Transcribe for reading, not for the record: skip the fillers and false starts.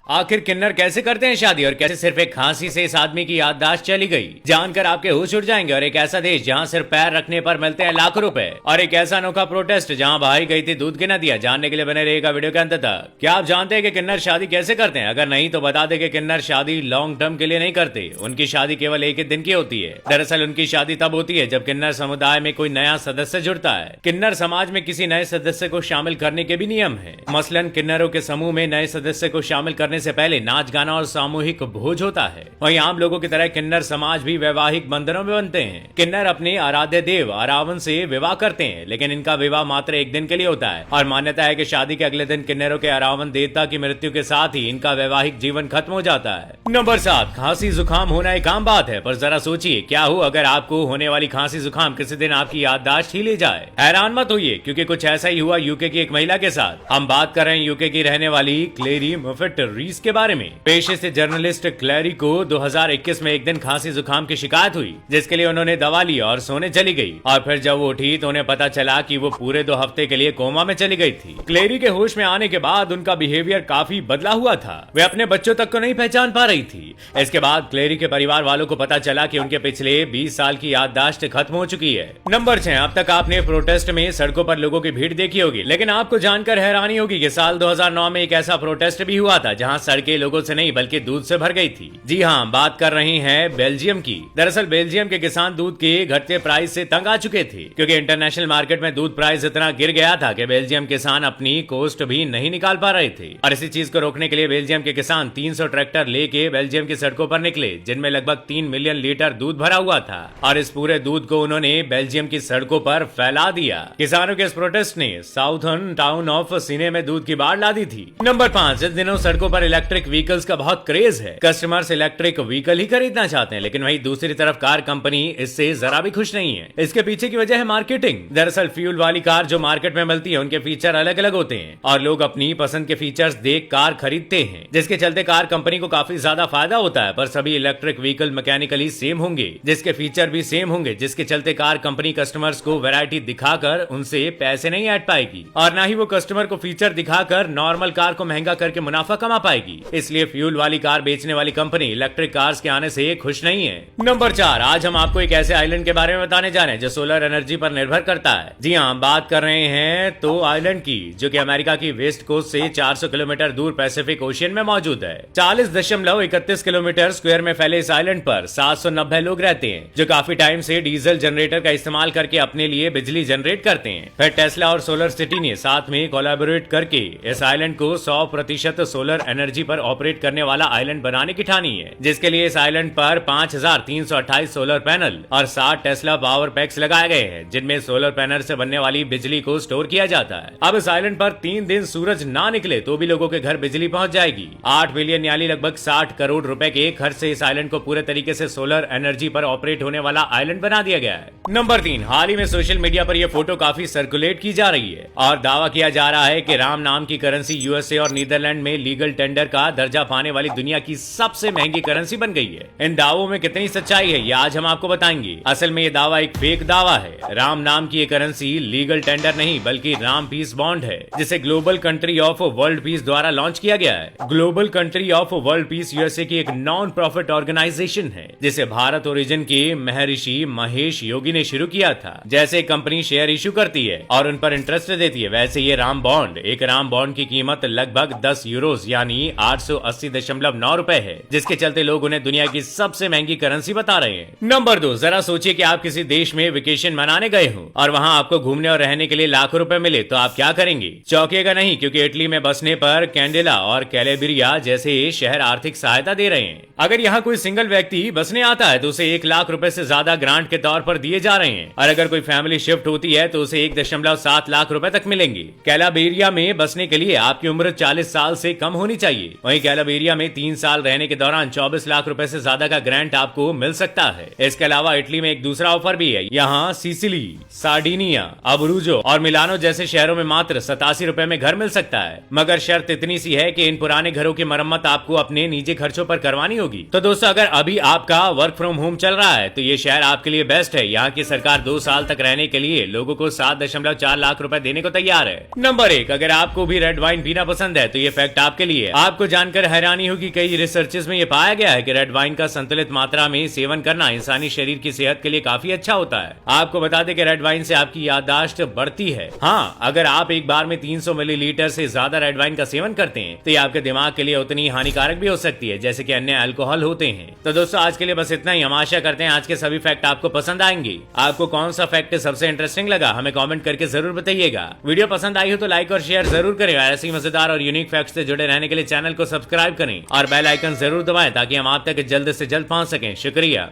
आखिर किन्नर कैसे करते हैं शादी और कैसे सिर्फ एक खांसी से इस आदमी की याददाश्त चली गई, जानकर आपके होश उड़ जाएंगे। और एक ऐसा देश जहां सिर्फ पैर रखने पर मिलते हैं लाखों रुपए, और एक ऐसा अनोखा प्रोटेस्ट जहां बाहर गई थी दूध गिना दिया। जानने के लिए बने रहेगा वीडियो के अंत तक। क्या आप जानते हैं कि किन्नर शादी कैसे करते हैं? अगर नहीं तो बता दें कि किन्नर शादी लॉन्ग टर्म के लिए नहीं करते। उनकी शादी केवल एक ही दिन की होती है। दरअसल उनकी शादी तब होती है जब किन्नर समुदाय में कोई नया सदस्य जुड़ता है। किन्नर समाज में किसी नए सदस्य को शामिल करने के भी नियम है। मसलन किन्नरों के समूह में नए सदस्य को शामिल करने से पहले नाच गाना और सामूहिक भोज होता है। वहीं आम लोगों की तरह किन्नर समाज भी वैवाहिक बंधनों में बनते हैं। किन्नर अपने आराध्य देव अरावन से विवाह करते हैं, लेकिन इनका विवाह मात्र एक दिन के लिए होता है और मान्यता है कि शादी के अगले दिन किन्नरों के अरावन देवता की मृत्यु के साथ ही इनका वैवाहिक जीवन खत्म हो जाता है। नंबर 7, खांसी जुकाम होना एक आम बात है, पर जरा सोचिए क्या हो अगर आपको होने वाली खांसी जुकाम किसी दिन आपकी याददाश्त ही ले जाए। हैरान मत होइए, क्योंकि कुछ ऐसा ही हुआ यूके की एक महिला के साथ। हम बात कर रहे हैं यूके की रहने वाली क्लेरी मफेट रीस के बारे में। पेशे से जर्नलिस्ट क्लेरी को 2021 में एक दिन खांसी जुकाम की शिकायत हुई, जिसके लिए उन्होंने दवा ली और सोने चली गई। और फिर जब वो उठी तो उन्हें पता चला कि वो पूरे 2 हफ्ते के लिए कोमा में चली गई थी। क्लेरी के होश में आने के बाद उनका बिहेवियर काफी बदला हुआ था। वे अपने बच्चों तक को नहीं पहचान पा रही थी। इसके बाद क्लेरी के परिवार वालों को पता चला कि उनके पिछले 20 साल की याददाश्त खत्म हो चुकी है। नंबर 6, अब तक आपने प्रोटेस्ट में सड़कों पर लोगों की भीड़ देखी होगी, लेकिन आपको जानकर हैरानी होगी कि साल 2009 में एक ऐसा प्रोटेस्ट भी हुआ था जहां सड़कें लोगों से नहीं बल्कि दूध से भर गई थी। जी हाँ, बात कर रहे हैं बेल्जियम की। दरअसल बेल्जियम के किसान दूध के घटते प्राइस से तंग आ चुके थे, क्योंकि इंटरनेशनल मार्केट में दूध प्राइस इतना गिर गया था कि बेल्जियम किसान अपनी कोस्ट भी नहीं निकाल पा रहे थे। और इसी चीज को रोकने के लिए बेल्जियम के किसान 300 ट्रैक्टर लेके बेल्जियम की सड़कों पर निकले, जिनमें लगभग 3 मिलियन लीटर दूध भरा हुआ था। और इस पूरे दूध को उन्होंने बेल्जियम की सड़कों पर फैला दिया। किसानों के इस प्रोटेस्ट ने साउथर्न टाउन ऑफ सिने में दूध की बाढ़ ला दी थी। नंबर 5, इस दिनों सड़कों पर इलेक्ट्रिक व्हीकल्स का बहुत क्रेज है। कस्टमर्स इलेक्ट्रिक व्हीकल ही खरीदना चाहते हैं, लेकिन वहीं दूसरी तरफ कार कंपनी इससे जरा भी खुश नहीं है। इसके पीछे की वजह है मार्केटिंग। दरअसल फ्यूल वाली कार जो मार्केट में मिलती है उनके फीचर अलग अलग होते हैं और लोग अपनी पसंद के फीचर्स देख कार खरीदते हैं, जिसके चलते कार कंपनी को काफी ज्यादा फायदा होता है। पर सभी इलेक्ट्रिक व्हीकल मैकेनिकली सेम होंगे, जिसके फीचर भी सेम होंगे, जिसके चलते कार कंपनी कस्टमर्स को वैरायटी दिखाकर उनसे पैसे नहीं ऐड पाएगी और ना ही वो कस्टमर को फीचर दिखाकर नॉर्मल कार को महंगा करके मुनाफा कमा पाएगी। इसलिए फ्यूल वाली कार बेचने वाली कंपनी इलेक्ट्रिक कार्स के आने से खुश नहीं है। नंबर 4, आज हम आपको एक ऐसे आइलैंड के बारे में बताने जा रहे हैं जो सोलर एनर्जी पर निर्भर करता है। जी हाँ, बात कर रहे हैं तो आइलैंड की, जो कि अमेरिका की वेस्ट कोस्ट से 400 किलोमीटर दूर पैसिफिक ओशियन में मौजूद है। 40.31 किलोमीटर स्क्वायर में फैले इस आइलैंड पर 790 लोग रहते हैं, जो काफी टाइम से डीजल जनरेटर का इस्तेमाल करके अपने लिए बिजली जनरेट करते हैं। फिर टेस्ला और सोलर सिटी ने साथ में कोलैबोरेट करके इस आइलैंड को 100% सोलर एनर्जी पर ऑपरेट करने वाला आइलैंड बनाने की ठानी है, जिसके लिए इस आइलैंड पर 5328 सोलर पैनल और 60 टेस्ला पावर पैक्स लगाए गए हैं, जिनमें सोलर पैनल से बनने वाली बिजली को स्टोर किया जाता है। अब इस आइलैंड पर 3 दिन सूरज ना निकले तो भी लोगों के घर बिजली पहुंच जाएगी। 8 बिलियन यानी लगभग 60 करोड़ रुपए के खर्च से इस आइलैंड को पूरे तरीके से सोलर एनर्जी पर ऑपरेट होने वाला आइलैंड बना दिया गया है। नंबर 3, हाल ही में सोशल मीडिया पर यह फोटो काफी सर्कुलेट की जा रही है और दावा किया जा रहा है कि राम नाम की करेंसी यूएसए और नीदरलैंड में लीगल टेंडर का दर्जा पाने वाली दुनिया की सबसे महंगी करेंसी बन गई है। इन दावों में कितनी सच्चाई है ये आज हम आपको बताएंगे। असल में ये दावा एक फेक दावा है। राम नाम की ये करेंसी लीगल टेंडर नहीं बल्कि राम पीस बॉन्ड है, जिसे global country of world peace द्वारा लॉन्च किया गया है। Global country of world peace USA की एक नॉन प्रॉफिट ऑर्गेनाइजेशन है, जिसे भारत ओरिजिन के महर्षि महेश योगी ने शुरू किया था। जैसे कंपनी शेयर इशू करती है और उन पर इंटरेस्ट देती है, वैसे ये राम बॉन्ड, एक राम बॉन्ड की कीमत लगभग 10 यूरोस यानी 880.9 रुपए है, जिसके चलते लोग उन्हें दुनिया की सबसे महंगी करेंसी बता रहे हैं। नंबर 2, जरा सोचिए कि आप किसी देश में वेकेशन मनाने गए हो और वहां आपको घूमने और रहने के लिए लाखों रुपए मिले, तो आप क्या करेंगे? चौंकिएगा नहीं, क्योंकि इटली में बसने पर कैंडेला और कैलेबिरिया जैसे शहर आर्थिक सहायता दे रहे हैं। अगर यहाँ कोई सिंगल व्यक्ति बसने आता है तो उसे 1 लाख रुपए से ज्यादा ग्रांट के तौर पर दिए जा रहे हैं, और अगर कोई फैमिली शिफ्ट होती है तो उसे 1.7 लाख रुपए तक मिलेंगे। कैलाबेरिया में बसने के लिए आपकी उम्र 40 साल से कम होनी चाहिए। वहीं कैलाबेरिया में 3 साल रहने के दौरान 24 लाख रुपए से ज्यादा का ग्रांट आपको मिल सकता है। इसके अलावा इटली में एक दूसरा ऑफर भी है। यहाँ सिसिली, सार्डिनिया, अब्रूजो और मिलानो जैसे शहरों में मात्र 87 रुपए में घर मिल सकता है, मगर शर्त इतनी सी है कि इन पुराने घरों की मरम्मत आपको अपने निजी खर्चों पर करवानी होगी। तो दोस्तों, अगर अभी आपका वर्क फ्रॉम होम चल रहा है तो ये शहर आपके लिए बेस्ट है। यहाँ की सरकार 2 साल तक रहने के लिए लोगों को 7.4 लाख रुपए देने को तैयार है। नंबर 1, अगर आपको भी रेड वाइन पीना पसंद है तो ये फैक्ट आपके लिए। आपको जानकर हैरानी होगी, कई रिसर्चेस में ये पाया गया है कि रेड वाइन का संतुलित मात्रा में सेवन करना इंसानी शरीर की सेहत के लिए काफी अच्छा होता है। आपको बता दें कि रेड वाइन से आपकी याददाश्त बढ़ती है। हाँ, अगर आप एक बार में 300 मिलीलीटर से ज्यादा रेड वाइन का सेवन करते हैं तो ये आपके दिमाग के लिए उतनी हानिकारक भी हो सकती है जैसे कि अन्य अल्कोहल होते हैं। तो दोस्तों, आज के लिए बस इतना ही। हम आशा करते हैं आज के सभी फैक्ट आपको पसंद आएंगे। आपको कौन सा फैक्ट सबसे इंटरेस्टिंग लगा हमें कमेंट करके जरूर बताइएगा। वीडियो पसंद आई हो तो लाइक और शेयर जरूर करें। ऐसे ही मजेदार और यूनिक फैक्ट्स से जुड़े रहने के लिए चैनल को सब्सक्राइब करें और बेल आइकन जरूर दबाएं ताकि हम आप तक जल्द से जल्द पहुंच सकें। शुक्रिया।